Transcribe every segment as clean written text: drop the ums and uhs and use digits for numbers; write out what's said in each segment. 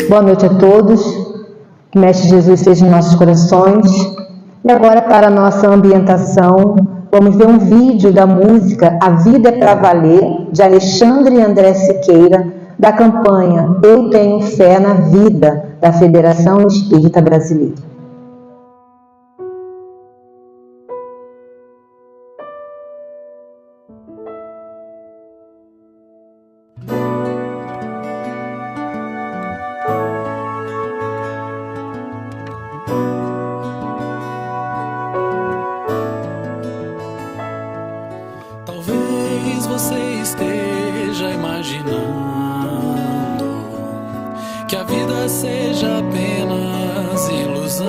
Boa noite a todos. Que Mestre Jesus seja em nossos corações. E agora, para a nossa ambientação, vamos ver um vídeo da música A Vida é Pra Valer, de Alexandre e André Siqueira, da campanha Eu Tenho Fé na Vida, da Federação Espírita Brasileira. Talvez você esteja imaginando que a vida seja apenas ilusão,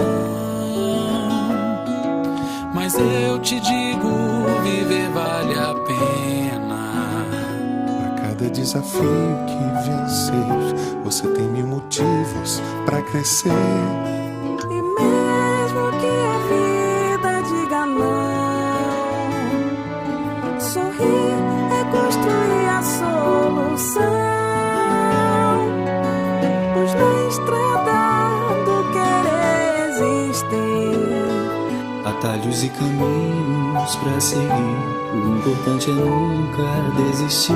mas eu te digo, viver vale a pena. A cada desafio que vencer, você tem 1000 motivos pra crescer. E mesmo que a vida diga não, sorrir é construir a solução. Pois na estrada do querer existem atalhos e caminhos pra seguir. O importante é nunca desistir.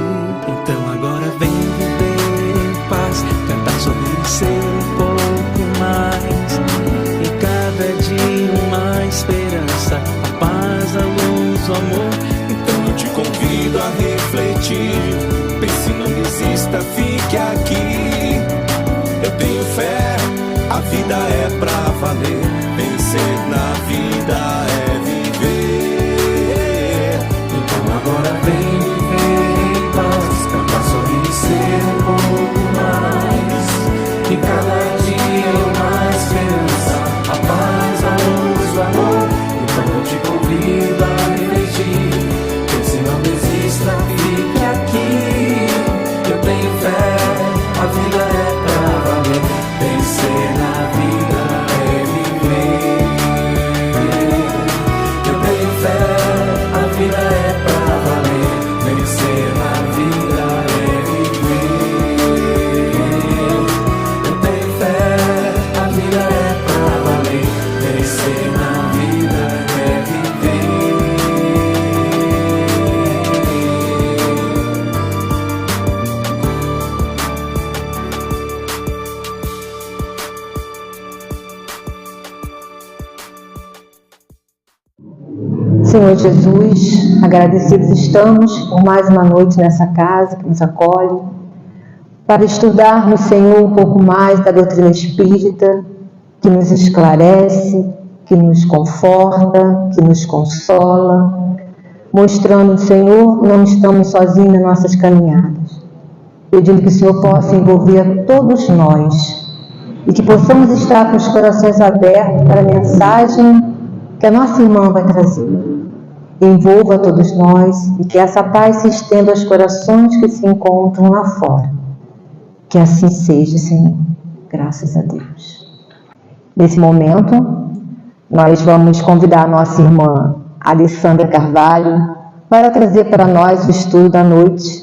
Então agora vem viver em paz, cantar, sorrir e ser um pouco mais. E cada dia uma esperança, a paz, a luz, o amor. Então eu te convido a refletir. Pense, não desista, fique aqui. Eu tenho fé, a vida é pra valer. Vencer na vida é viver. Então agora vem viver em paz, cantar, sorrir e ser um pouco mais. E cada dia uma esperança, a paz, a luz, o amor. Então eu te convido a refletir. Pense, não desista, fique aqui. Eu tenho fé, a vida é pra valer. Vencer na vida é viver. Eu tenho fé, a vida é pra valer. Vencer na vida é viver. Eu tenho fé, a vida é pra valer. Vencer na vida é viver. Senhor Jesus, agradecidos estamos por mais uma noite nessa casa que nos acolhe, para estudarmos, Senhor, um pouco mais da doutrina espírita, que nos esclarece, que nos conforta, que nos consola, mostrando, Senhor, não estamos sozinhos nas nossas caminhadas, pedindo que o Senhor possa envolver a todos nós e que possamos estar com os corações abertos para a mensagem que a nossa irmã vai trazer. Envolva todos nós e que essa paz se estenda aos corações que se encontram lá fora. Que assim seja, Senhor. Graças a Deus. Nesse momento, nós vamos convidar a nossa irmã Alessandra Carvalho para trazer para nós o estudo da noite.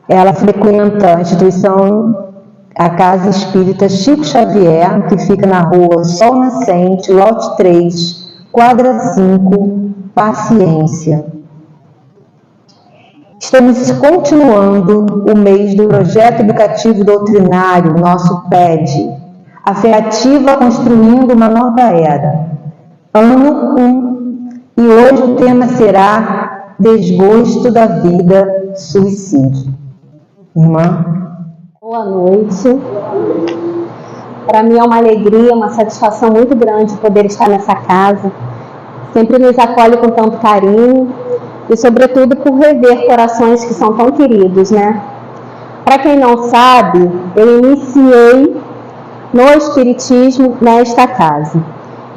Ela frequenta a instituição, a Casa Espírita Chico Xavier, que fica na rua Sol Nascente, lote 3, quadra 5, Paciência. Estamos continuando o mês do Projeto Educativo Doutrinário, nosso PED, a Fé Ativa Construindo uma Nova Era, ano 1, e hoje o tema será Desgosto da Vida, Suicídio. Irmã? Boa noite. Para mim é uma alegria, uma satisfação muito grande poder estar nessa casa. Sempre nos acolhe com tanto carinho e, sobretudo, por rever corações que são tão queridos, né? Para quem não sabe, eu iniciei no Espiritismo nesta casa.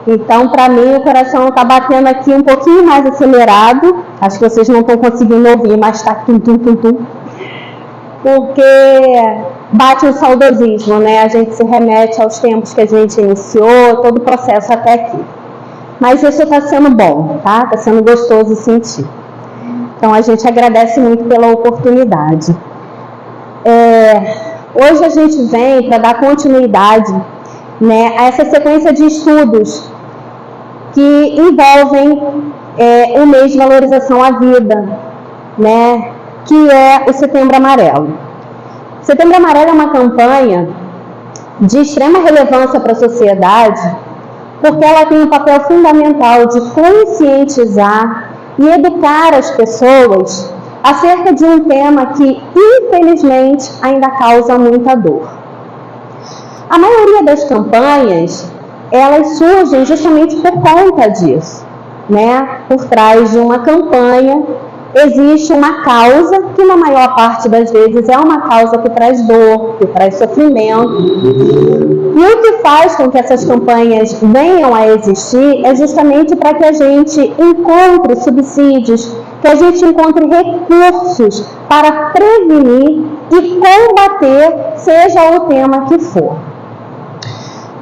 Então, para mim, o coração está batendo aqui um pouquinho mais acelerado. Acho que vocês não estão conseguindo ouvir, mas está tum-tum-tum-tum. Porque bate um saudosismo, né? A gente se remete aos tempos que a gente iniciou, todo o processo até aqui. Mas isso está sendo bom, tá? Está sendo gostoso sentir. Então, a gente agradece muito pela oportunidade. hoje a gente vem para dar continuidade, né, a essa sequência de estudos que envolvem o mês de valorização à vida, né, que é o Setembro Amarelo. Setembro Amarelo é uma campanha de extrema relevância para a sociedade, porque ela tem um papel fundamental de conscientizar e educar as pessoas acerca de um tema que, infelizmente, ainda causa muita dor. A maioria das campanhas, elas surgem justamente por conta disso, né? Por trás de uma campanha existe uma causa que, na maior parte das vezes, é uma causa que traz dor, que traz sofrimento. E o que faz com que essas campanhas venham a existir é justamente para que a gente encontre subsídios, que a gente encontre recursos para prevenir e combater, seja o tema que for.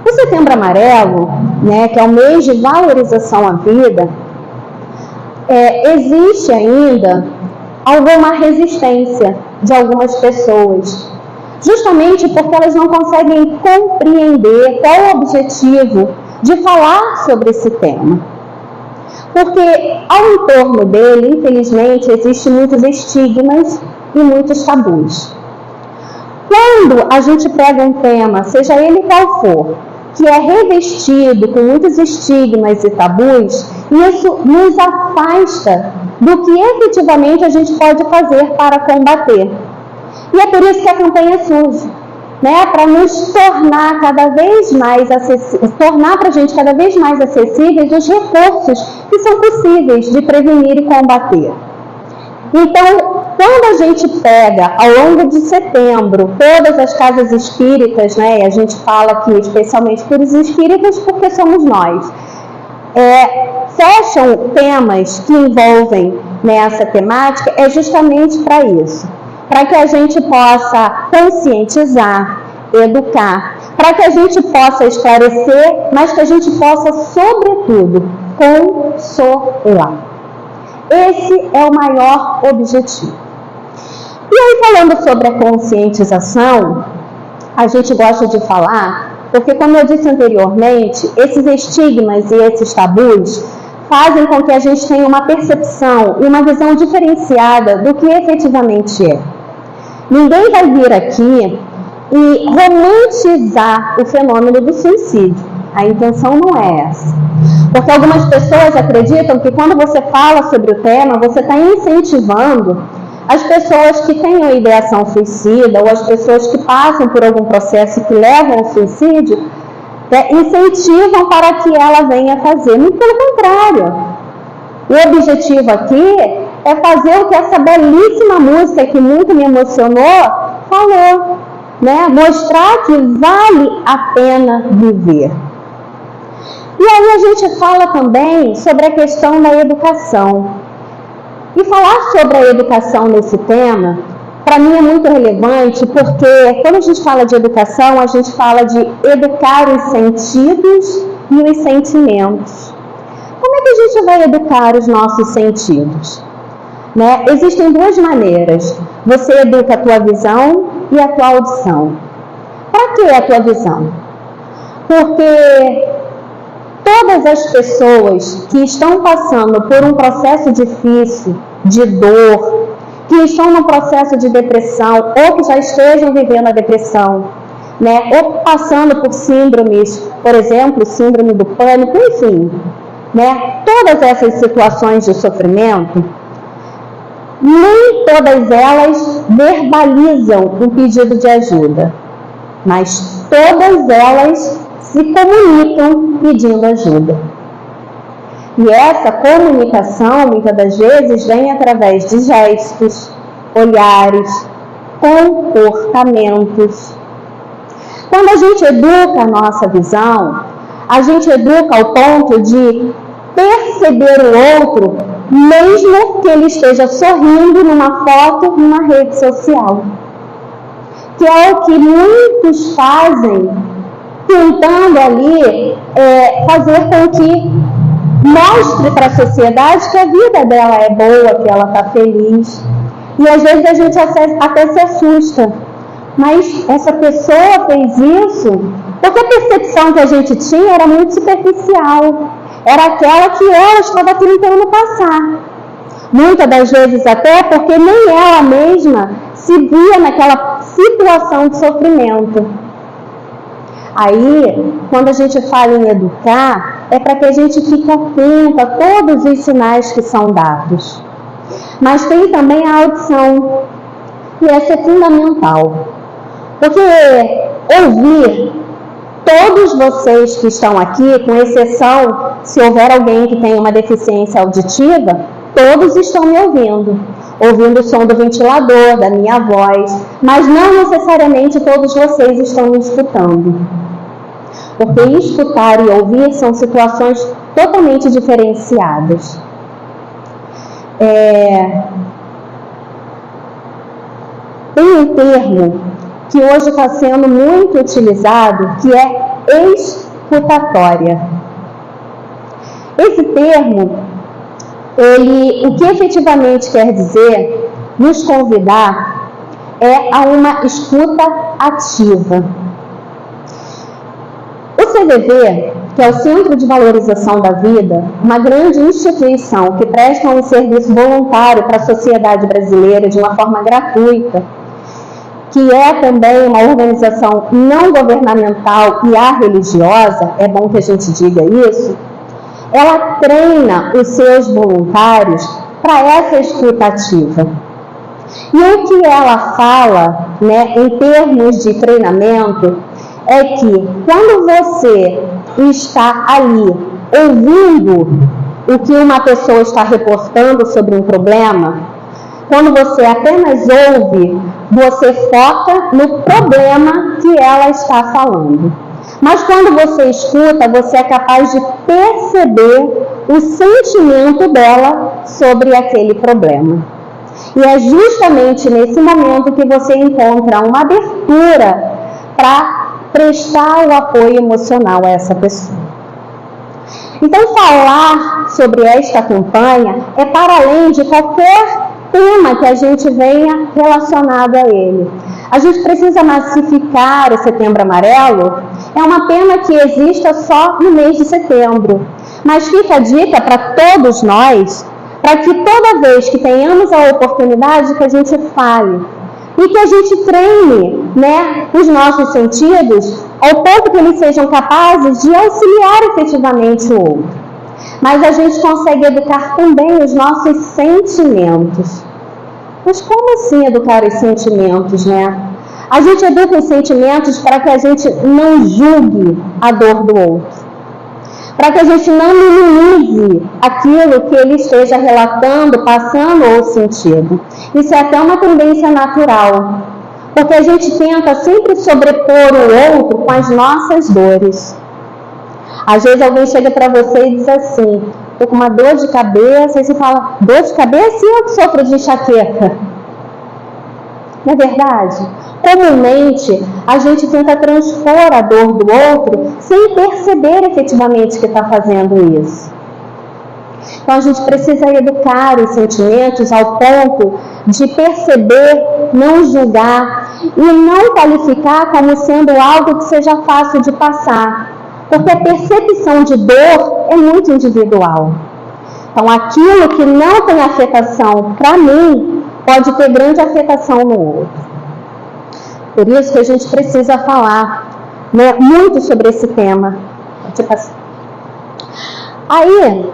O Setembro Amarelo, né, que é o mês de valorização à vida, existe ainda alguma resistência de algumas pessoas, justamente porque elas não conseguem compreender qual é o objetivo de falar sobre esse tema. Porque ao entorno dele, infelizmente, existem muitos estigmas e muitos tabus. Quando a gente pega um tema, seja ele qual for, que é revestido com muitos estigmas e tabus, isso nos afasta do que efetivamente a gente pode fazer para combater. E é por isso que a campanha surge, né? Para nos tornar cada vez mais tornar para a gente cada vez mais acessíveis os recursos que são possíveis de prevenir e combater. Então, quando a gente pega ao longo de setembro todas as casas espíritas, né, e a gente fala aqui especialmente por os espíritas porque somos nós, fecham temas que envolvem nessa temática, é justamente para isso, para que a gente possa conscientizar, educar, para que a gente possa esclarecer, mas que a gente possa, sobretudo, consolar. Esse é o maior objetivo. E aí, falando sobre a conscientização, a gente gosta de falar, porque como eu disse anteriormente, esses estigmas e esses tabus fazem com que a gente tenha uma percepção e uma visão diferenciada do que efetivamente é. Ninguém vai vir aqui e romantizar o fenômeno do suicídio. A intenção não é essa. Porque algumas pessoas acreditam que quando você fala sobre o tema, você está incentivando as pessoas que têm a ideação suicida ou as pessoas que passam por algum processo que levam ao suicídio, incentivam para que ela venha fazer. Muito pelo contrário. O objetivo aqui é fazer o que essa belíssima música, que muito me emocionou, falou, né? Mostrar que vale a pena viver. E aí a gente fala também sobre a questão da educação. E falar sobre a educação nesse tema, para mim é muito relevante, porque quando a gente fala de educação, a gente fala de educar os sentidos e os sentimentos. Como é que a gente vai educar os nossos sentidos? Né? Existem duas maneiras. Você educa a tua visão e a tua audição. Para que a tua visão? Porque todas as pessoas que estão passando por um processo difícil, de dor, que estão no processo de depressão, ou que já estejam vivendo a depressão, né? Ou passando por síndromes, por exemplo, síndrome do pânico, enfim, né? Todas essas situações de sofrimento, nem todas elas verbalizam um pedido de ajuda, mas todas elas se comunicam pedindo ajuda. E essa comunicação, muitas das vezes, vem através de gestos, olhares, comportamentos. Quando a gente educa a nossa visão, a gente educa ao ponto de perceber o outro, mesmo que ele esteja sorrindo numa foto, numa rede social. Que é o que muitos fazem, tentando ali fazer com que mostre para a sociedade que a vida dela é boa, que ela está feliz. E às vezes a gente até se assusta, mas essa pessoa fez isso porque a percepção que a gente tinha era muito superficial, era aquela que ela estava tentando passar. Muitas das vezes até porque nem ela mesma se via naquela situação de sofrimento. Aí, quando a gente fala em educar, é para que a gente fique atento a todos os sinais que são dados. Mas tem também a audição, e essa é fundamental. Porque ouvir todos vocês que estão aqui, com exceção se houver alguém que tenha uma deficiência auditiva, todos estão me ouvindo o som do ventilador, da minha voz, mas não necessariamente todos vocês estão me escutando. Porque escutar e ouvir são situações totalmente diferenciadas. Tem um termo que hoje está sendo muito utilizado, que é escutatória. Esse termo, o que efetivamente quer dizer, nos convidar, é a uma escuta ativa. O CVV, que é o Centro de Valorização da Vida, uma grande instituição que presta um serviço voluntário para a sociedade brasileira de uma forma gratuita, que é também uma organização não governamental e arreligiosa, é bom que a gente diga isso, ela treina os seus voluntários para essa escuta ativa. E o que ela fala, em termos de treinamento, é que quando você está ali ouvindo o que uma pessoa está reportando sobre um problema, quando você apenas ouve, você foca no problema que ela está falando. Mas quando você escuta, você é capaz de perceber o sentimento dela sobre aquele problema. E é justamente nesse momento que você encontra uma abertura para prestar o apoio emocional a essa pessoa. Então, falar sobre esta campanha é para além de qualquer tema que a gente venha relacionado a ele. A gente precisa massificar o Setembro Amarelo. É uma pena que exista só no mês de setembro. Mas fica a dica para todos nós, para que toda vez que tenhamos a oportunidade que a gente fale e que a gente treine, os nossos sentidos ao ponto que eles sejam capazes de auxiliar efetivamente o outro. Mas a gente consegue educar também os nossos sentimentos. Mas como assim educar os sentimentos, A gente educa os sentimentos para que a gente não julgue a dor do outro. Para que a gente não minimize aquilo que ele esteja relatando, passando ou sentindo. Isso é até uma tendência natural. Porque a gente tenta sempre sobrepor o outro com as nossas dores. Às vezes alguém chega para você e diz assim: estou com uma dor de cabeça, e você fala: dor de cabeça? E eu que sofro de enxaqueca? Não é verdade? Comumente, a gente tenta transpor a dor do outro sem perceber efetivamente que está fazendo isso. Então, a gente precisa educar os sentimentos ao ponto de perceber, não julgar e não qualificar como sendo algo que seja fácil de passar. Porque a percepção de dor é muito individual. Então, aquilo que não tem afetação para mim, pode ter grande afetação no outro. Por isso que a gente precisa falar muito sobre esse tema. Aí,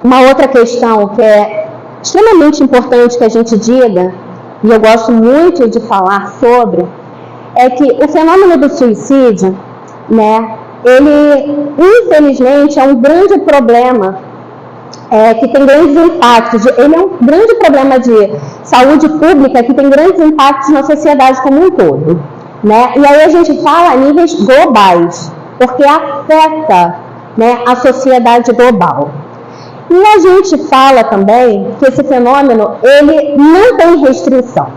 uma outra questão que é extremamente importante que a gente diga, e eu gosto muito de falar sobre, é que o fenômeno do suicídio, ele, infelizmente, é um grande problema, que tem grandes impactos. Ele é um grande problema de saúde pública que tem grandes impactos na sociedade como um todo. E aí a gente fala a níveis globais, porque afeta a sociedade global. E a gente fala também que esse fenômeno, ele não tem restrição,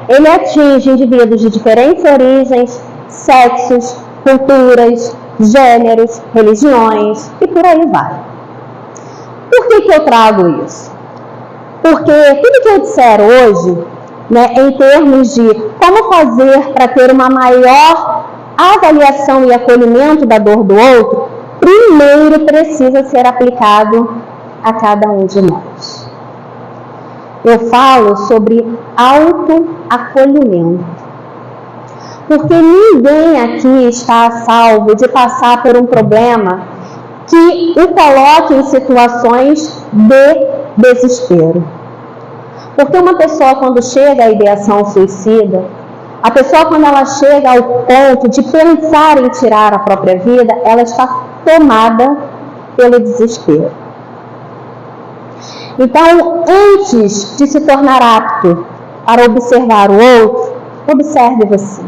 Ele atinge indivíduos de diferentes origens, sexos, culturas, gêneros, religiões e por aí vai. Por que eu trago isso? Porque tudo que eu disser hoje, em termos de como fazer para ter uma maior avaliação e acolhimento da dor do outro, primeiro precisa ser aplicado a cada um de nós. Eu falo sobre autoacolhimento, porque ninguém aqui está a salvo de passar por um problema que o coloque em situações de desespero. Porque uma pessoa, quando chega à ideação suicida, a pessoa, quando ela chega ao ponto de pensar em tirar a própria vida, ela está tomada pelo desespero. Então, antes de se tornar apto para observar o outro, observe você.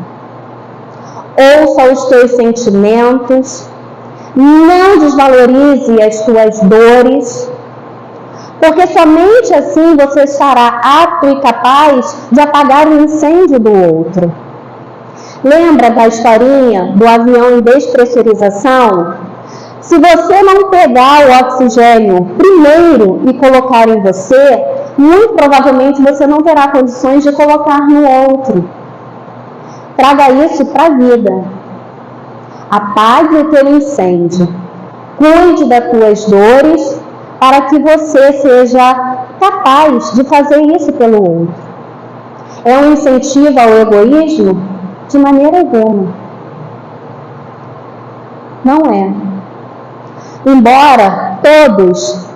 Ouça os teus sentimentos, não desvalorize as tuas dores, porque somente assim você estará apto e capaz de apagar o incêndio do outro. Lembra da historinha do avião em despressurização? Se você não pegar o oxigênio primeiro e colocar em você, muito provavelmente você não terá condições de colocar no outro. Traga isso para a vida. Apague o teu incêndio. Cuide das tuas dores para que você seja capaz de fazer isso pelo outro. É um incentivo ao egoísmo? De maneira alguma. Não é. Embora todos,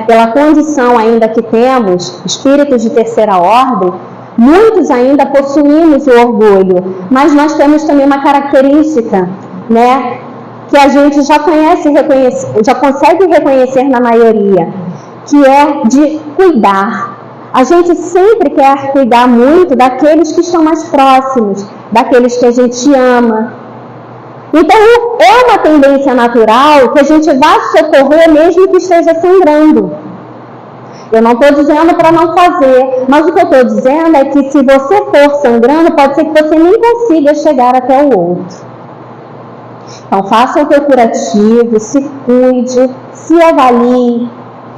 pela condição ainda que temos, espíritos de terceira ordem, muitos ainda possuímos o orgulho, mas nós temos também uma característica, que a gente já conhece e reconhece, já consegue reconhecer na maioria, que é de cuidar. A gente sempre quer cuidar muito daqueles que estão mais próximos, daqueles que a gente ama. Então, é uma tendência natural que a gente vá socorrer mesmo que esteja sangrando. Eu não estou dizendo para não fazer, mas o que eu estou dizendo é que se você for sangrando, pode ser que você nem consiga chegar até o outro. Então, faça o teu curativo, se cuide, se avalie,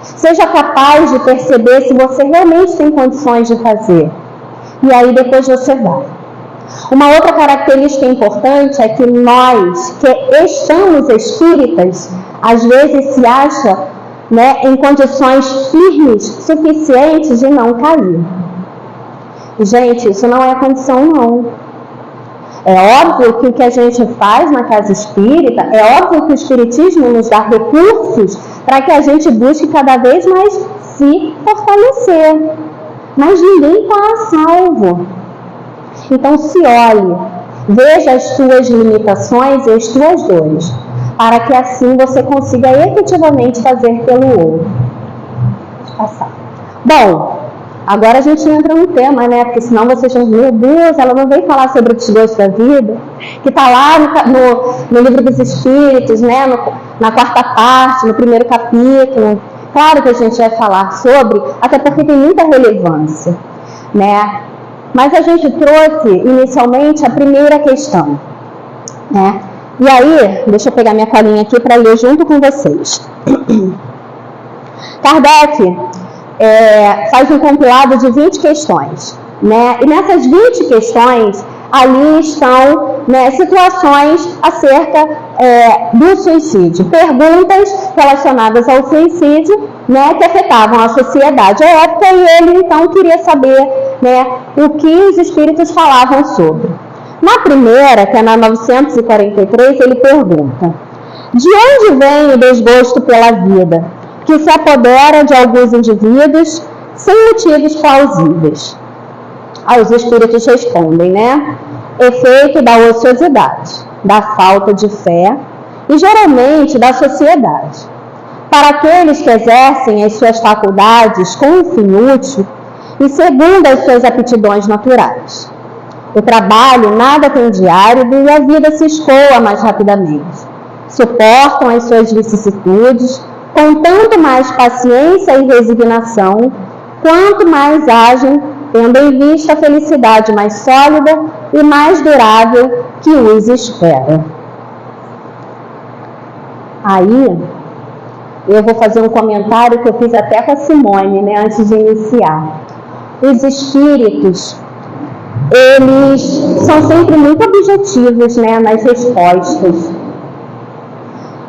seja capaz de perceber se você realmente tem condições de fazer. E aí depois você vai. Uma outra característica importante é que nós, que estamos espíritas, às vezes se acha em condições firmes suficientes de não cair. Gente, isso não é condição, não. É óbvio que o que a gente faz na casa espírita, é óbvio que o espiritismo nos dá recursos para que a gente busque cada vez mais se fortalecer. Mas ninguém está a salvo. Então se olhe, veja as tuas limitações e as tuas dores, para que assim você consiga efetivamente fazer pelo outro. Deixa eu passar. Bom, agora a gente entra no tema, porque senão vocês vão, meu Deus, ela não veio falar sobre o desgosto da vida, que está lá no Livro dos Espíritos, na quarta parte, no primeiro capítulo. Claro que a gente vai falar sobre, até porque tem muita relevância, Mas a gente trouxe inicialmente a primeira questão, E aí, deixa eu pegar minha colinha aqui para ler junto com vocês. Kardec faz um compilado de 20 questões, E nessas 20 questões, ali estão situações acerca do suicídio, perguntas relacionadas ao suicídio, que afetavam a sociedade à época, e ele então queria saber o que os espíritos falavam sobre. Na primeira, que é na 943, ele pergunta: de onde vem o desgosto pela vida, que se apodera de alguns indivíduos sem motivos plausíveis? Os espíritos respondem, efeito da ociosidade, da falta de fé e geralmente da sociedade. Para aqueles que exercem as suas faculdades com um fim útil e segundo as suas aptidões naturais. O trabalho nada tem de árido e a vida se escoa mais rapidamente. Suportam as suas vicissitudes com tanto mais paciência e resignação, quanto mais agem, tendo em vista a felicidade mais sólida e mais durável que os espera. Aí, eu vou fazer um comentário que eu fiz até com a Simone, antes de iniciar. Os espíritos, eles são sempre muito objetivos, né, nas respostas.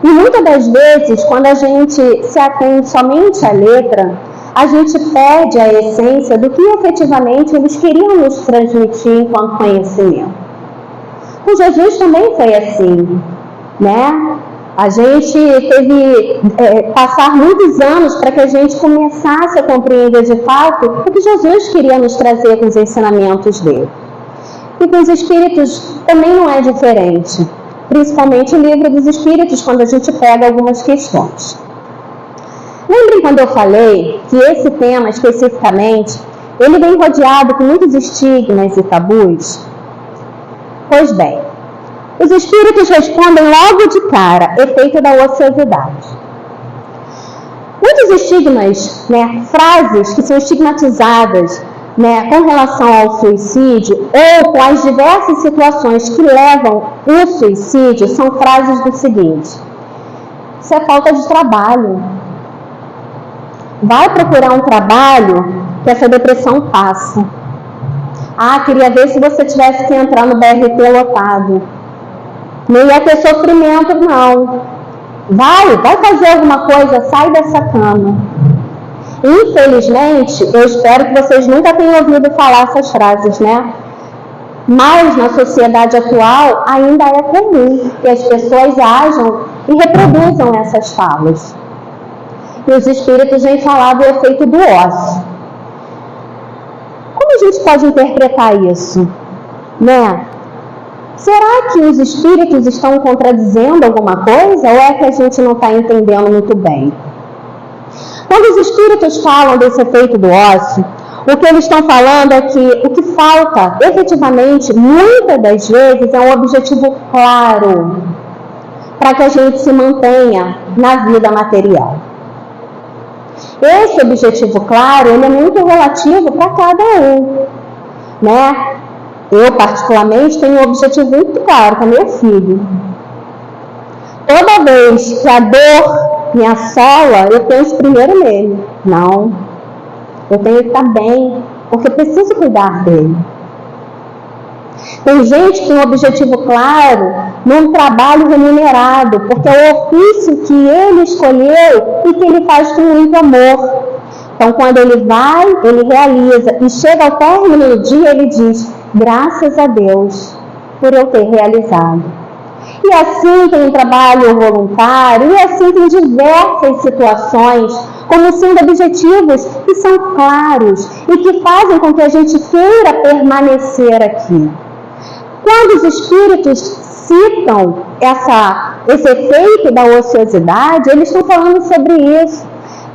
E muitas das vezes, quando a gente se atende somente à letra, a gente perde a essência do que efetivamente eles queriam nos transmitir enquanto conhecimento. Com Jesus também foi assim, né? A gente teve passar muitos anos para que a gente começasse a compreender de fato o que Jesus queria nos trazer com os ensinamentos dele. E com os Espíritos também não é diferente, principalmente o Livro dos Espíritos, quando a gente pega algumas questões. Lembrem quando eu falei que esse tema especificamente, ele vem rodeado com muitos estigmas e tabus? Pois bem, os Espíritos respondem logo de cara, efeito da ociosidade. Muitos estigmas, né, frases que são estigmatizadas, né, com relação ao suicídio ou com as diversas situações que levam o suicídio, são frases do seguinte: isso é falta de trabalho. Vai procurar um trabalho que essa depressão passa. Ah, queria ver se você tivesse que entrar no BRT lotado. Não ia ter sofrimento, não. Vai fazer alguma coisa, sai dessa cama. Infelizmente, eu espero que vocês nunca tenham ouvido falar essas frases, né? Mas na sociedade atual ainda é comum que as pessoas ajam e reproduzam essas falas. E os Espíritos vêm falar do efeito do ócio. Como a gente pode interpretar isso, né? Será que os Espíritos estão contradizendo alguma coisa ou é que a gente não está entendendo muito bem? Quando os Espíritos falam desse efeito do ócio, o que eles estão falando é que o que falta, efetivamente, muitas das vezes, é um objetivo claro para que a gente se mantenha na vida material. Esse objetivo claro, ele é muito relativo para cada um, né? Eu, particularmente, tenho um objetivo muito claro com meu filho. Toda vez que a dor me assola, eu penso primeiro nele. Não, eu tenho que estar bem, porque eu preciso cuidar dele. Tem gente que tem um objetivo claro num trabalho remunerado, porque é o ofício que ele escolheu e que ele faz com muito amor. Então, quando ele vai, ele realiza, e chega ao término do dia, ele diz: graças a Deus por eu ter realizado. E assim tem um trabalho voluntário, e assim tem diversas situações, como sendo objetivos que são claros e que fazem com que a gente queira permanecer aqui. Quando os Espíritos citam esse efeito da ociosidade, eles estão falando sobre isso.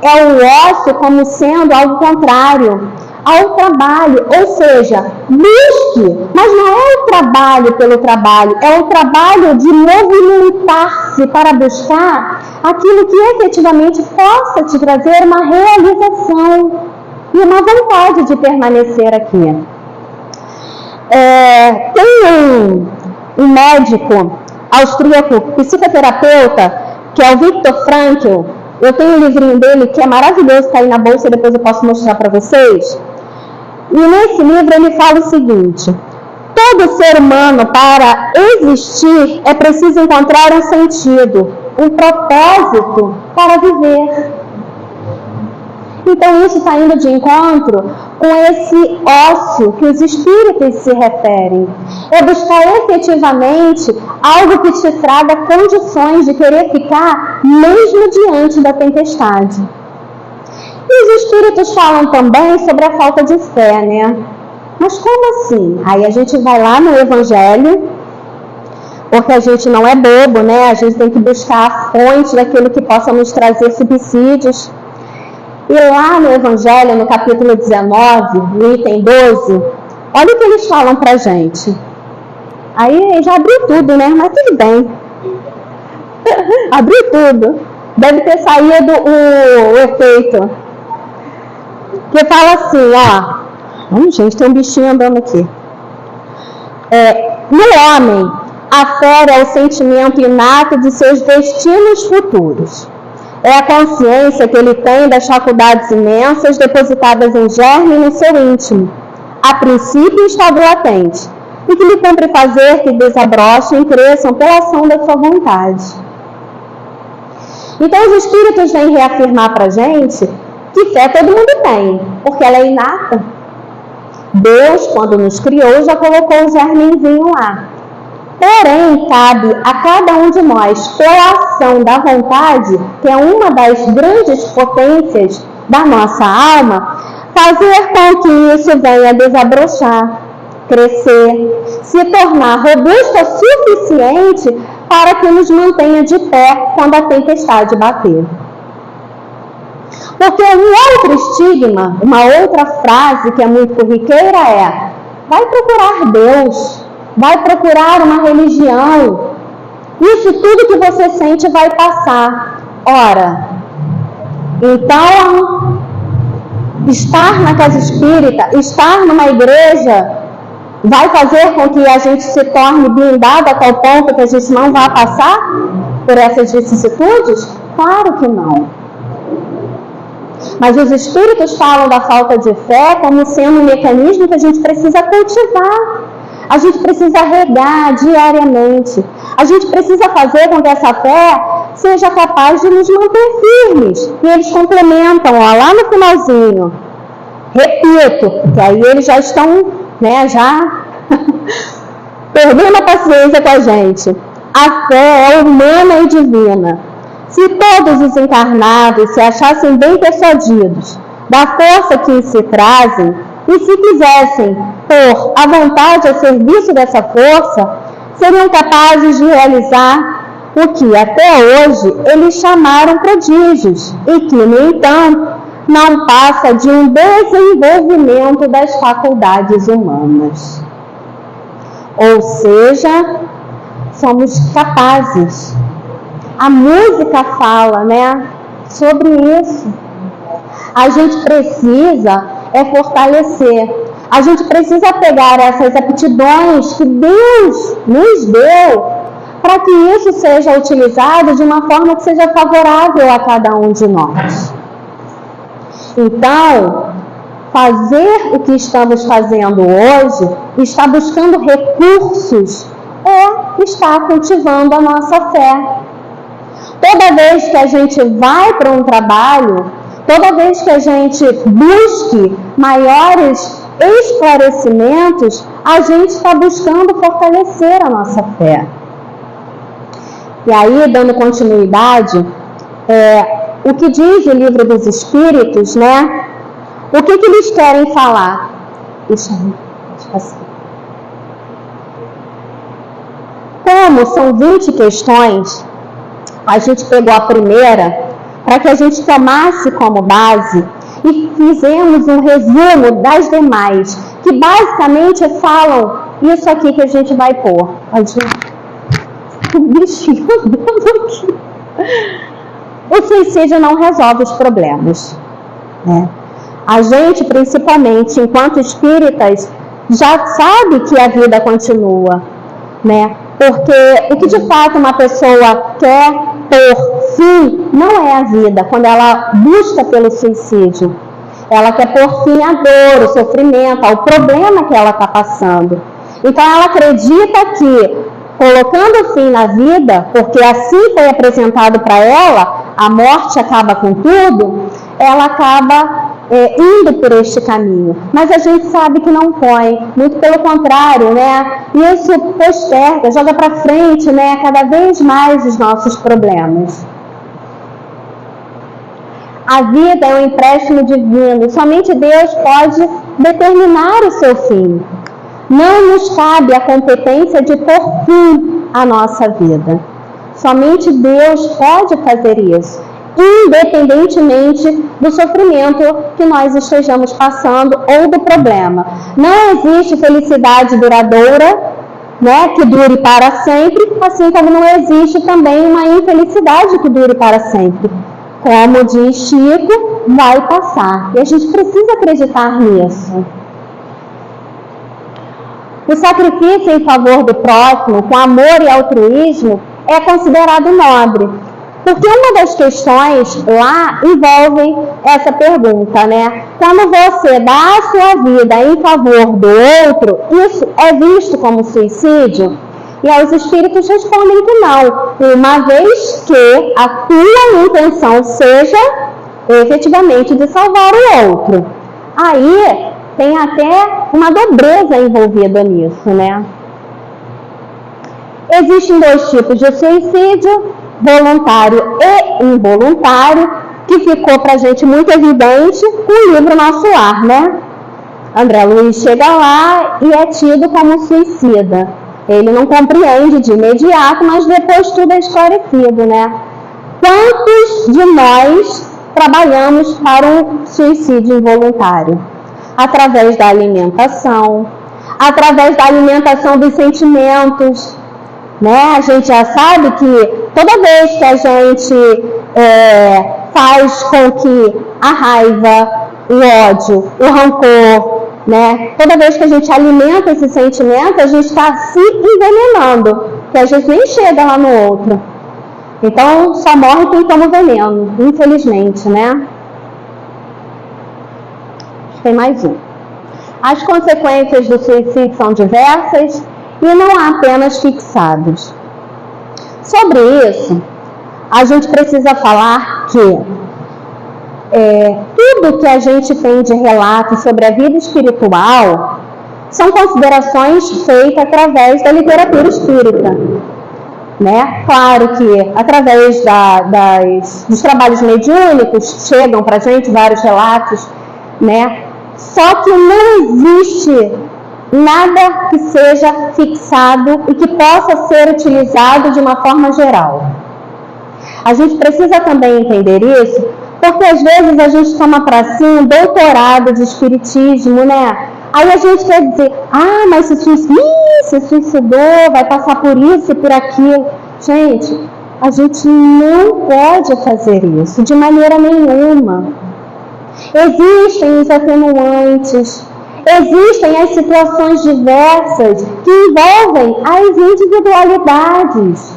É o ócio como sendo algo contrário ao trabalho, ou seja, busque, mas não é o trabalho pelo trabalho, é o trabalho de movimentar-se para buscar aquilo que efetivamente possa te trazer uma realização e uma vontade de permanecer aqui. Tem um médico austríaco, psicoterapeuta, que é o Viktor Frankl. Eu tenho um livrinho dele que é maravilhoso, está aí na bolsa, depois eu posso mostrar para vocês. E nesse livro ele fala o seguinte: todo ser humano, para existir, é preciso encontrar um sentido, um propósito para viver. Então isso está indo de encontro com esse ócio que os Espíritos se referem. É buscar efetivamente algo que te traga condições de querer ficar mesmo diante da tempestade. E os Espíritos falam também sobre a falta de fé, né? Mas como assim? Aí a gente vai lá no Evangelho, porque a gente não é bobo, né? A gente tem que buscar a fonte daquilo que possa nos trazer subsídios. E lá no Evangelho, no capítulo 19, no item 12, olha o que eles falam pra gente. Aí já abriu tudo, né? Mas tudo bem. Abriu tudo. Deve ter saído o efeito. Que fala assim, ó. Gente, tem um bichinho andando aqui. No homem, a fé é o sentimento inato de seus destinos futuros. É a consciência que ele tem das faculdades imensas depositadas em germe no seu íntimo. A princípio estava latente, e que lhe cumpre fazer que desabrochem e cresçam pela ação da sua vontade. Então os Espíritos vêm reafirmar para a gente que fé todo mundo tem, porque ela é inata. Deus, quando nos criou, já colocou o germenzinho lá. Porém, cabe a cada um de nós, pela ação da vontade, que é uma das grandes potências da nossa alma, fazer com que isso venha desabrochar, crescer, se tornar robusta o suficiente para que nos mantenha de pé quando a tempestade bater. Porque um outro estigma, uma outra frase que é muito corriqueira é: vai procurar Deus, vai procurar uma religião, isso tudo que você sente vai passar. Ora, então, estar na casa espírita, estar numa igreja, vai fazer com que a gente se torne blindado a tal ponto que a gente não vá passar por essas vicissitudes? Claro que não. Mas os Espíritos falam da falta de fé como sendo um mecanismo que a gente precisa cultivar. A gente precisa regar diariamente. A gente precisa fazer com que essa fé seja capaz de nos manter firmes. E eles complementam, ó, lá no finalzinho. Repito, que aí eles já estão, já perdendo a paciência com a gente. A fé é humana e divina. Se todos os encarnados se achassem bem persuadidos da força que se trazem e se quisessem pôr a vontade a serviço dessa força, seriam capazes de realizar o que até hoje eles chamaram prodígios e que, no entanto, não passa de um desenvolvimento das faculdades humanas. Ou seja, somos capazes. A música fala, sobre isso. A gente precisa fortalecer. A gente precisa pegar essas aptidões que Deus nos deu para que isso seja utilizado de uma forma que seja favorável a cada um de nós. Então, fazer o que estamos fazendo hoje, está buscando recursos, estar cultivando a nossa fé. Toda vez que a gente vai para um trabalho, toda vez que a gente busque maiores esclarecimentos, a gente está buscando fortalecer a nossa fé. E aí, dando continuidade, o que diz o Livro dos Espíritos, o que eles querem falar? Como são 20 questões, a gente pegou a primeira para que a gente tomasse como base e fizemos um resumo das demais, que basicamente falam isso aqui que a gente vai pôr. O bichinho andando aqui. O suicídio não resolve os problemas. A gente, principalmente, enquanto espíritas, já sabe que a vida continua, Porque o que de fato uma pessoa quer por fim não é a vida, quando ela busca pelo suicídio. Ela quer por fim a dor, o sofrimento, o problema que ela está passando. Então ela acredita que, colocando fim na vida, porque assim foi apresentado para ela, a morte acaba com tudo, ela acaba indo por este caminho. Mas a gente sabe que não foi, muito pelo contrário, Isso posterga, joga para frente, cada vez mais os nossos problemas. A vida é um empréstimo divino, somente Deus pode determinar o seu fim. Não nos cabe a competência de pôr fim à nossa vida. Somente Deus pode fazer isso, independentemente do sofrimento que nós estejamos passando ou do problema. Não existe felicidade duradoura, que dure para sempre, assim como não existe também uma infelicidade que dure para sempre. Como diz Chico, vai passar. E a gente precisa acreditar nisso. O sacrifício em favor do próximo, com amor e altruísmo, é considerado nobre. Porque uma das questões lá envolve essa pergunta, né? Quando você dá a sua vida em favor do outro, isso é visto como suicídio? E aí os espíritos respondem que não, uma vez que a tua intenção seja efetivamente de salvar o outro. Aí tem até uma dobreza envolvida nisso, né? Existem dois tipos de suicídio, voluntário e involuntário, que ficou pra gente muito evidente com o livro Nosso Lar, né? André Luiz chega lá e é tido como suicida. Ele não compreende de imediato, mas depois tudo é esclarecido, né? Quantos de nós trabalhamos para um suicídio involuntário? Através da alimentação, através da alimentação dos sentimentos, né? A gente já sabe que toda vez que a gente faz com que a raiva, o ódio, o rancor, né? Toda vez que a gente alimenta esse sentimento, a gente está se envenenando, que a gente nem chega lá no outro. Então, só morre quem toma veneno, infelizmente, né? Tem mais um. As consequências do suicídio são diversas e não há apenas fixados. Sobre isso, a gente precisa falar que tudo que a gente tem de relato sobre a vida espiritual são considerações feitas através da literatura espírita, né? Claro que através dos trabalhos mediúnicos chegam para a gente vários relatos, né? Só que não existe nada que seja fixado e que possa ser utilizado de uma forma geral. A gente precisa também entender isso, porque às vezes a gente toma para si um doutorado de espiritismo, né? Aí a gente quer dizer, mas se suicidou, vai passar por isso e por aquilo. Gente, a gente não pode fazer isso de maneira nenhuma. Existem os atenuantes, existem as situações diversas que envolvem as individualidades.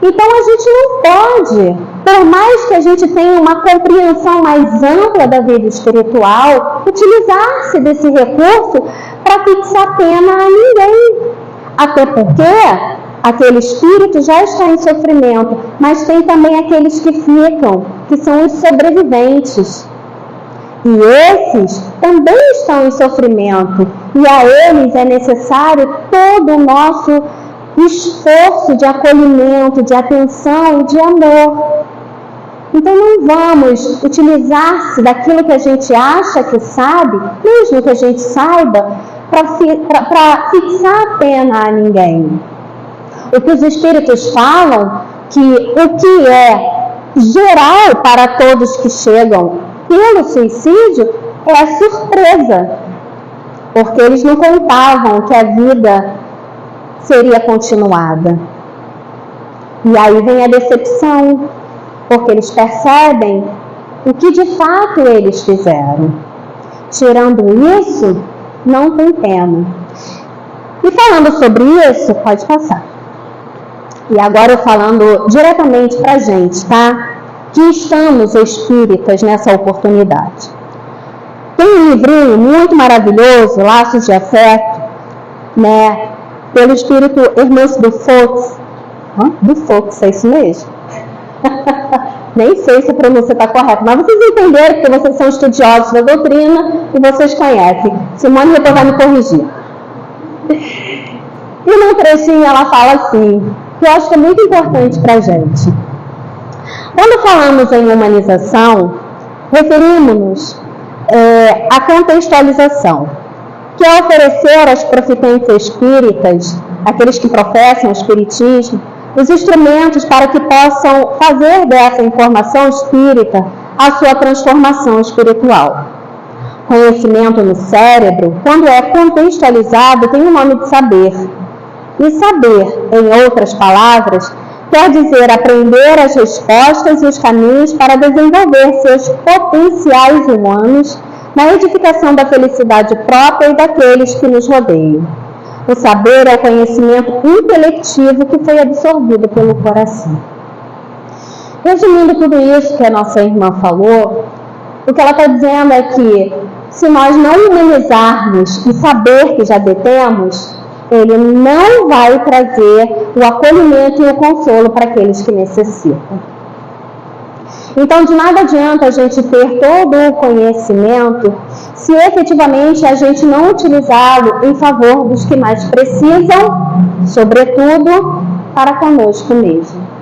Então a gente não pode, por mais que a gente tenha uma compreensão mais ampla da vida espiritual, utilizar-se desse recurso para fixar pena a ninguém. Até porque aquele espírito já está em sofrimento, mas tem também aqueles que ficam, que são os sobreviventes. E esses também estão em sofrimento, e a eles é necessário todo o nosso esforço de acolhimento, de atenção e de amor. Então não vamos utilizar-se daquilo que a gente acha que sabe, mesmo que a gente saiba, para fixar a pena a ninguém. O que os espíritos falam, que o que é geral para todos que chegam pelo suicídio é a surpresa, porque eles não contavam que a vida seria continuada. E aí vem a decepção, porque eles percebem o que de fato eles fizeram. Tirando isso, não tem pena. E falando sobre isso, pode passar. E agora eu falando diretamente para a gente, tá? Que estamos espíritas nessa oportunidade. Tem um livrinho muito maravilhoso, Laços de Afeto, né? Pelo espírito Hermance Dufox. Dufox, é isso mesmo? Nem sei se a pronúncia está correta, mas vocês entenderam, porque vocês são estudiosos da doutrina e vocês conhecem. Simone depois vai me corrigir. E num trechinho ela fala assim, que eu acho que é muito importante para a gente. Quando falamos em humanização, referimos-nos à contextualização, que é oferecer às profitentes espíritas, aqueles que professam o espiritismo, os instrumentos para que possam fazer dessa informação espírita a sua transformação espiritual. Conhecimento no cérebro, quando é contextualizado, tem o nome de saber. E saber, em outras palavras, quer dizer aprender as respostas e os caminhos para desenvolver seus potenciais humanos na edificação da felicidade própria e daqueles que nos rodeiam. O saber é o conhecimento intelectivo que foi absorvido pelo coração. resumindo tudo isso que a nossa irmã falou, o que ela está dizendo é que se nós não humanizarmos e saber que já detemos, ele não vai trazer o acolhimento e o consolo para aqueles que necessitam. Então, de nada adianta a gente ter todo o conhecimento se efetivamente a gente não utilizá-lo em favor dos que mais precisam, sobretudo para conosco mesmo.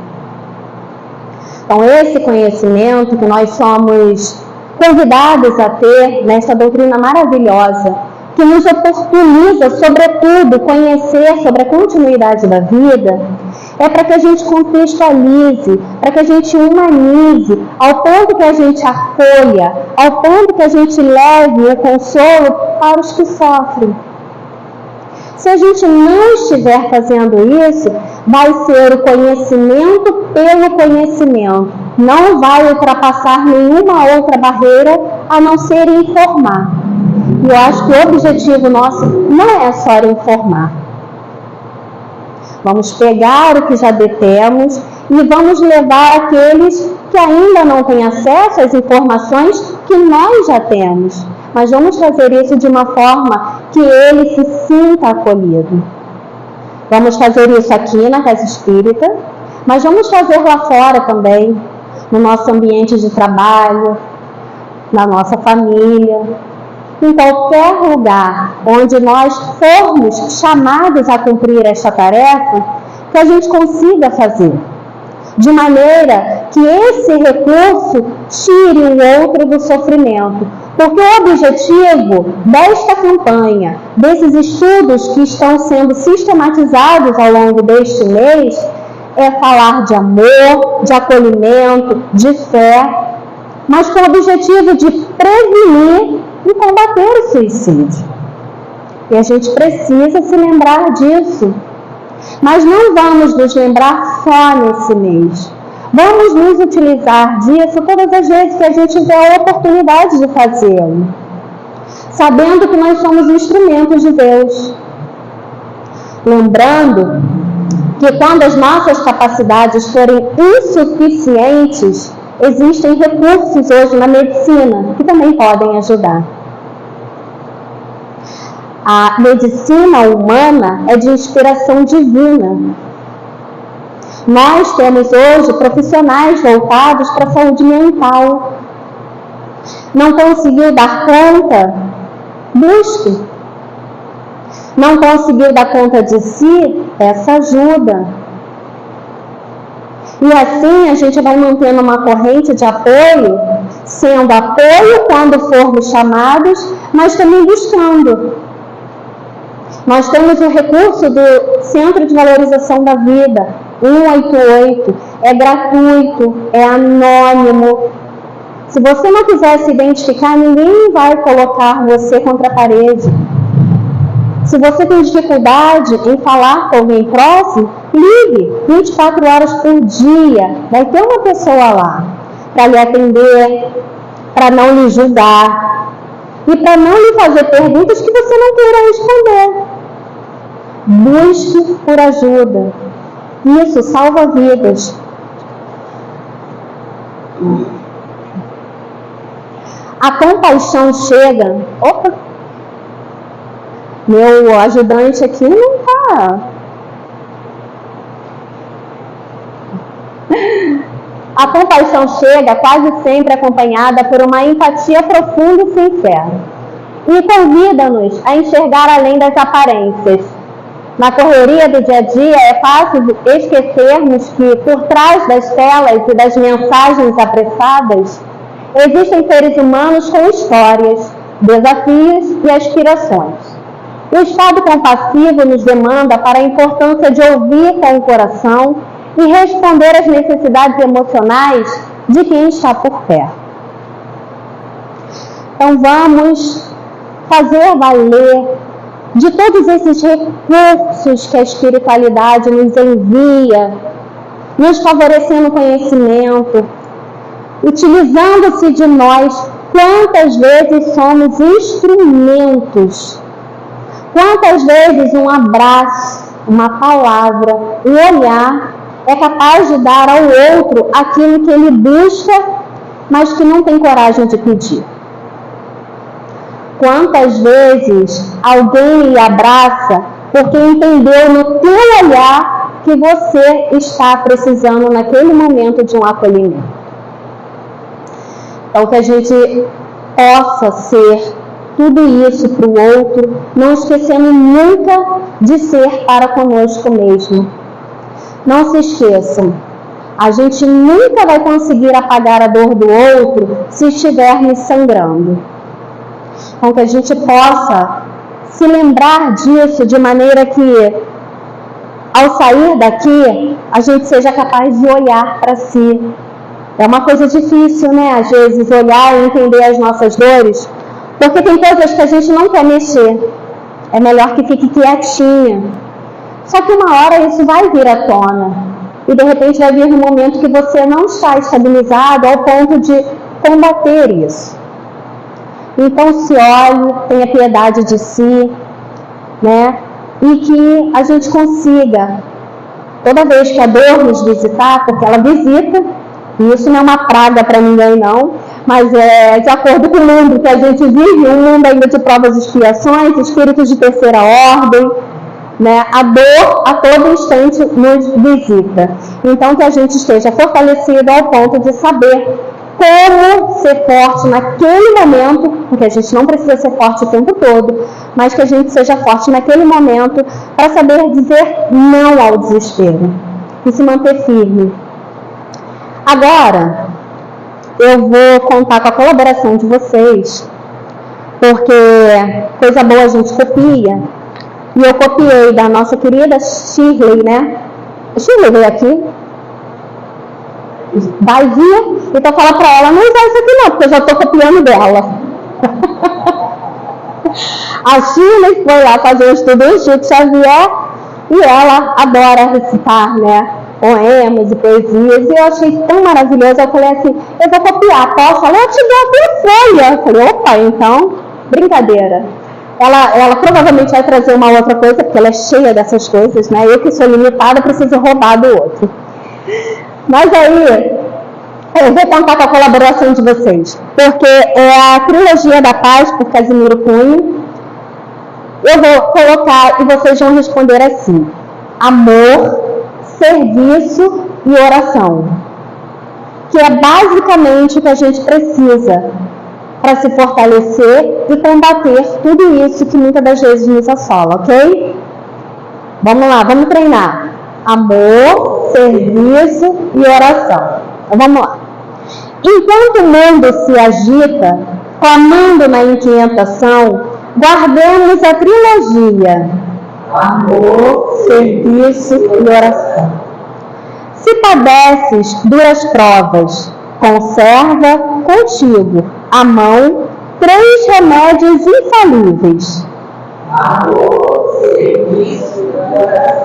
Então, esse conhecimento que nós somos convidados a ter nesta doutrina maravilhosa, que nos oportuniza, sobretudo, conhecer sobre a continuidade da vida, é para que a gente contextualize, para que a gente humanize, ao ponto que a gente acolha, ao ponto que a gente leve o consolo para os que sofrem. Se a gente não estiver fazendo isso, vai ser o conhecimento pelo conhecimento. Não vai ultrapassar nenhuma outra barreira a não ser informar. E eu acho que o objetivo nosso não é só informar. Vamos pegar o que já detemos e vamos levar aqueles que ainda não têm acesso às informações que nós já temos. Mas vamos fazer isso de uma forma que ele se sinta acolhido. Vamos fazer isso aqui na Casa Espírita, mas vamos fazer lá fora também, no nosso ambiente de trabalho, na nossa família, em qualquer lugar onde nós formos chamados a cumprir esta tarefa, que a gente consiga fazer, de maneira que esse recurso tire o outro do sofrimento. Porque o objetivo desta campanha, desses estudos que estão sendo sistematizados ao longo deste mês, é falar de amor, de acolhimento, de fé, mas com o objetivo de prevenir e combater o suicídio. E a gente precisa se lembrar disso. Mas não vamos nos lembrar só nesse mês. Vamos nos utilizar disso todas as vezes que a gente tiver a oportunidade de fazê-lo, sabendo que nós somos instrumentos de Deus. Lembrando que quando as nossas capacidades forem insuficientes, existem recursos hoje na medicina que também podem ajudar. A medicina humana é de inspiração divina. Nós temos hoje profissionais voltados para a saúde mental. Não conseguiu dar conta? Busque. Não conseguiu dar conta de si? Peça ajuda. E assim a gente vai mantendo uma corrente de apoio, sendo apoio quando formos chamados, mas também buscando. Nós temos o recurso do Centro de Valorização da Vida, 188, é gratuito, é anônimo. Se você não quiser se identificar, ninguém vai colocar você contra a parede. Se você tem dificuldade em falar com alguém próximo, ligue 24 horas por dia. Vai ter uma pessoa lá para lhe atender, para não lhe julgar e para não lhe fazer perguntas que você não queira responder. Busque por ajuda. Isso salva vidas. A compaixão chega. Opa! Meu ajudante aqui não está. A compaixão chega quase sempre acompanhada por uma empatia profunda e sincera. E convida-nos a enxergar além das aparências. Na correria do dia a dia é fácil esquecermos que por trás das telas e das mensagens apressadas existem seres humanos com histórias, desafios e aspirações. O estado compassivo nos demanda para a importância de ouvir com o coração e responder às necessidades emocionais de quem está por perto. Então vamos fazer valer de todos esses recursos que a espiritualidade nos envia, nos favorecendo o conhecimento, utilizando-se de nós, quantas vezes somos instrumentos, quantas vezes um abraço, uma palavra, um olhar é capaz de dar ao outro aquilo que ele busca, mas que não tem coragem de pedir. Quantas vezes alguém lhe abraça porque entendeu no teu olhar que você está precisando naquele momento de um acolhimento. Então, que a gente possa ser tudo isso para o outro, não esquecendo nunca de ser para conosco mesmo. Não se esqueçam, a gente nunca vai conseguir apagar a dor do outro se estivermos sangrando. Então, que a gente possa se lembrar disso de maneira que, ao sair daqui, a gente seja capaz de olhar para si. É uma coisa difícil, né? Às vezes, olhar e entender as nossas dores, porque tem coisas que a gente não quer mexer. É melhor que fique quietinha. Só que uma hora isso vai vir à tona. E, de repente, vai vir um momento que você não está estabilizado ao ponto de combater isso. Então, se olhe, tenha piedade de si, né? E que a gente consiga, toda vez que a dor nos visitar, porque ela visita, e isso não é uma praga para ninguém não, mas é de acordo com o mundo que a gente vive, um mundo ainda de provas e expiações, espíritos de terceira ordem, né? A dor a todo instante nos visita. Então, que a gente esteja fortalecido ao ponto de saber como ser forte naquele momento, porque a gente não precisa ser forte o tempo todo, mas que a gente seja forte naquele momento para saber dizer não ao desespero e se manter firme. Agora, eu vou contar com a colaboração de vocês, porque coisa boa a gente copia, e eu copiei da nossa querida Shirley, né? A Shirley veio aqui. Vai vir, então fala para ela, não usar isso aqui não, porque eu já estou copiando dela. A Shirley foi lá fazer um estudo do Chico Xavier e ela adora recitar, né, poemas e poesias, e eu achei tão maravilhoso, eu falei assim, eu vou copiar, posso? Ela, eu te dou a folha. Eu falei, opa, então, brincadeira. Ela provavelmente vai trazer uma outra coisa, porque ela é cheia dessas coisas, né, eu que sou limitada preciso roubar do outro. Mas aí, eu vou contar com a colaboração de vocês, porque é a Trilogia da Paz, por Casimiro Cunha. Eu vou colocar e vocês vão responder assim: amor, serviço e oração. Que é basicamente o que a gente precisa para se fortalecer e combater tudo isso que muitas das vezes nos assola, ok? Vamos lá, vamos treinar. Amor, serviço e oração. Então, vamos lá. Enquanto o mundo se agita, clamando na inquietação, guardemos a trilogia: amor, serviço e oração. Se padeces duras provas, conserva contigo à mão 3 remédios infalíveis: amor, serviço e oração.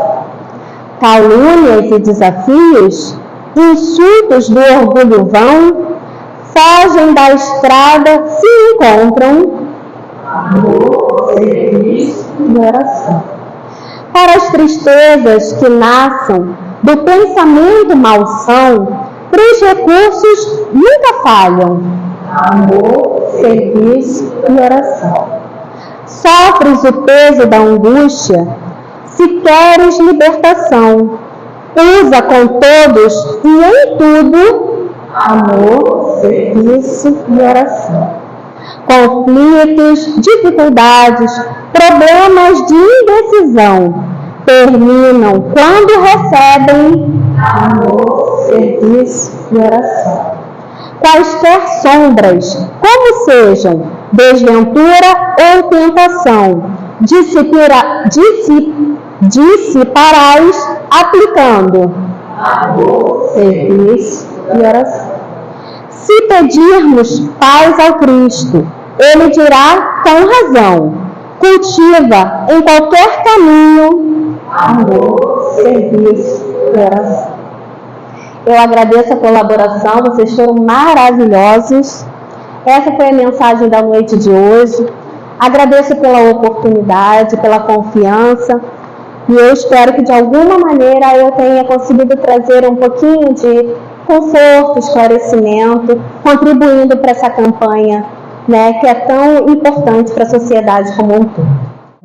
Calúnias e desafios, insultos do orgulho vão, fogem da estrada, se encontram amor, serviço e oração. Para as tristezas que nasçam do pensamento malsão, 3 recursos nunca falham: amor, serviço e oração. Sofres o peso da angústia, se queres libertação, usa com todos e em tudo amor, serviço e oração. Conflitos, dificuldades, problemas de indecisão terminam quando recebem amor, serviço e oração. Quaisquer sombras, como sejam desventura ou tentação, dissiparás aplicando amor, serviço e oração. Se pedirmos paz ao Cristo, Ele dirá com razão: cultiva em qualquer caminho amor, serviço e oração. Eu agradeço a colaboração, vocês foram maravilhosos. Essa foi a mensagem da noite de hoje. Agradeço pela oportunidade, pela confiança, E eu espero que de alguma maneira eu tenha conseguido trazer um pouquinho de conforto, esclarecimento, contribuindo para essa campanha, né, que é tão importante para a sociedade como um todo.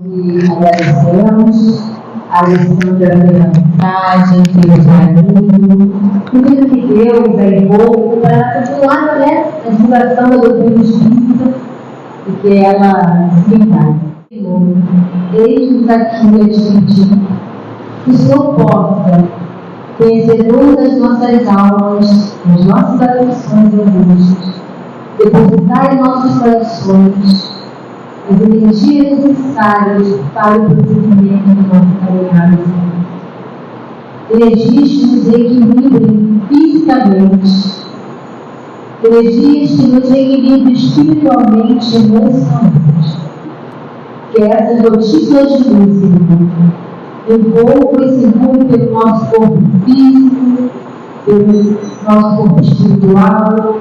E agradecemos a Alessandra pela mensagem, pelo carinho, tudo que Deus a envolve para continuar, né, a divulgação da doutrina espírita e que ela se encarne. Eis-nos aqui a te pedir que o Senhor possa, conhecedor das nossas almas, das nossas aflições e angústias, depositar em nossos corações as energias necessárias para o prosseguimento da nossa caminhada. Energias que nos equilibrem fisicamente, energias que nos equilibrem espiritualmente e emocionalmente. Que essas gotículas de luz envolvam e se envolvam pelo nosso corpo físico, pelo nosso corpo espiritual,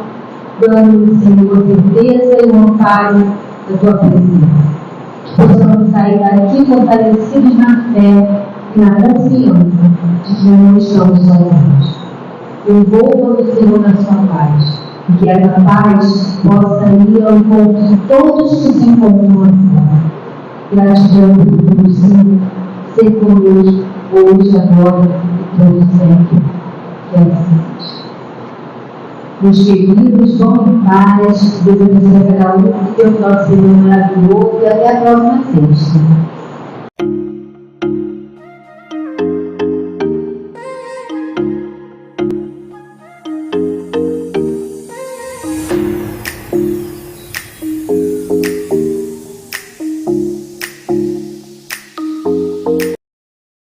dando, Senhor, certeza e vontade da Tua presença. Que possamos sair daqui fortalecidos na fé e na confiança de que não estamos sozinhos. Envolva-nos, Senhor, na Sua paz. E que essa paz possa ir ao encontro de todos que se encontram aqui. Gratidão por tudo, Senhor, ser conosco, hoje, agora e todo sempre. Que assim seja. Meus queridos, vão em paz, desejamos a cada um que tenha um final de semana maravilhoso e até a próxima sexta.